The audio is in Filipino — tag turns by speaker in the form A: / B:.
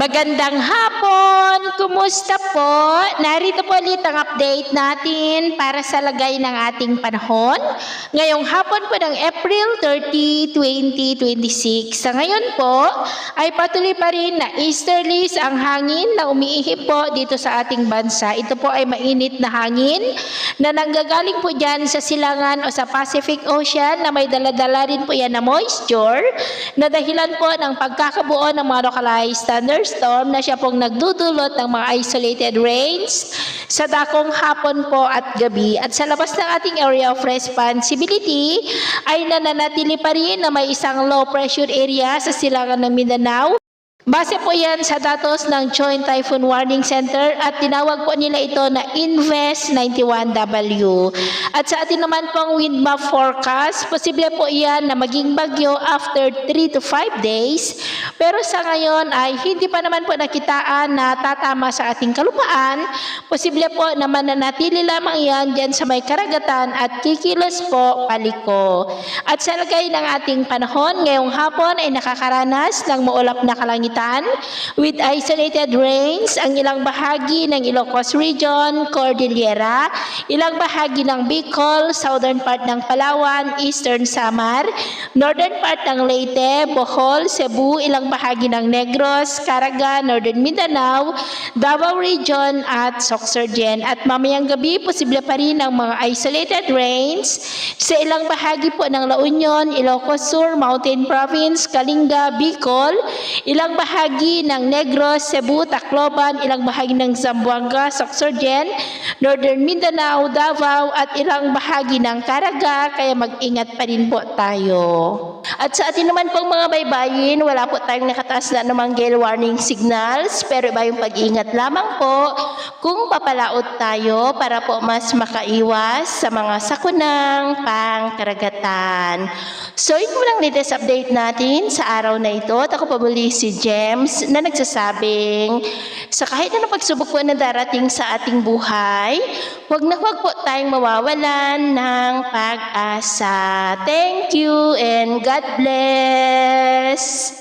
A: Magandang hapon! Kumusta po? Narito po ulit ang update natin para sa lagay ng ating panahon. Ngayong hapon po ng April 30, 2026. Sa ngayon po ay patuloy pa rin na easterlies ang hangin na umiihip po dito sa ating bansa. Ito po ay mainit na hangin na nanggagaling po dyan sa silangan o sa Pacific Ocean na may daladala rin po yan na moisture na dahilan po ng pagkakabuo ng mga localized thunderstorm na siya pong nagdudulot ng mga isolated rains sa dakong hapon po at gabi. At sa labas ng ating area of responsibility ay nananatili pa rin na may isang low pressure area sa silangan ng Mindanao. Base po yan sa datos ng Joint Typhoon Warning Center at tinawag po nila ito na Invest 91W. At sa atin naman pong wind map forecast, posible po yan na maging bagyo after 3 to 5 days. Pero sa ngayon ay hindi pa naman po nakitaan na tatama sa ating kalupaan. Posible po na mananatili lamang yan dyan sa may karagatan at kikilos po paliko. At sa lagay ng ating panahon, ngayong hapon ay nakakaranas ng maulap na kalangitan with isolated rains ang ilang bahagi ng Ilocos Region, Cordillera, ilang bahagi ng Bicol, southern part ng Palawan, eastern Samar, northern part ng Leyte, Bohol, Cebu, ilang bahagi ng Negros, Caraga, northern Mindanao, Davao Region at Sorsogon. At mamayang gabi, posible pa rin ang mga isolated rains sa ilang bahagi po ng La Union, Ilocos Sur, Mountain Province, Kalinga, Bicol, ilang bahagi ng Negros, Cebu, Tacloban, ilang bahagi ng Zamboanga, Sorsogon, Northern Mindanao, Davao, at ilang bahagi ng Caraga, kaya mag-ingat pa rin po tayo. At sa atin naman pong mga baybayin, wala po tayong nakataas na namang gale warning signals, pero iba yung pag-ingat lamang po kung papalaot tayo para po mas makaiwas sa mga sakunang pangkaragatan. So, ito mo lang latest update natin sa araw na ito. At ako pa muli si James na nagsasabing sa kahit na pagsubok po na darating sa ating buhay, huwag na huwag po tayong mawawalan ng pag-asa. Thank you and God bless!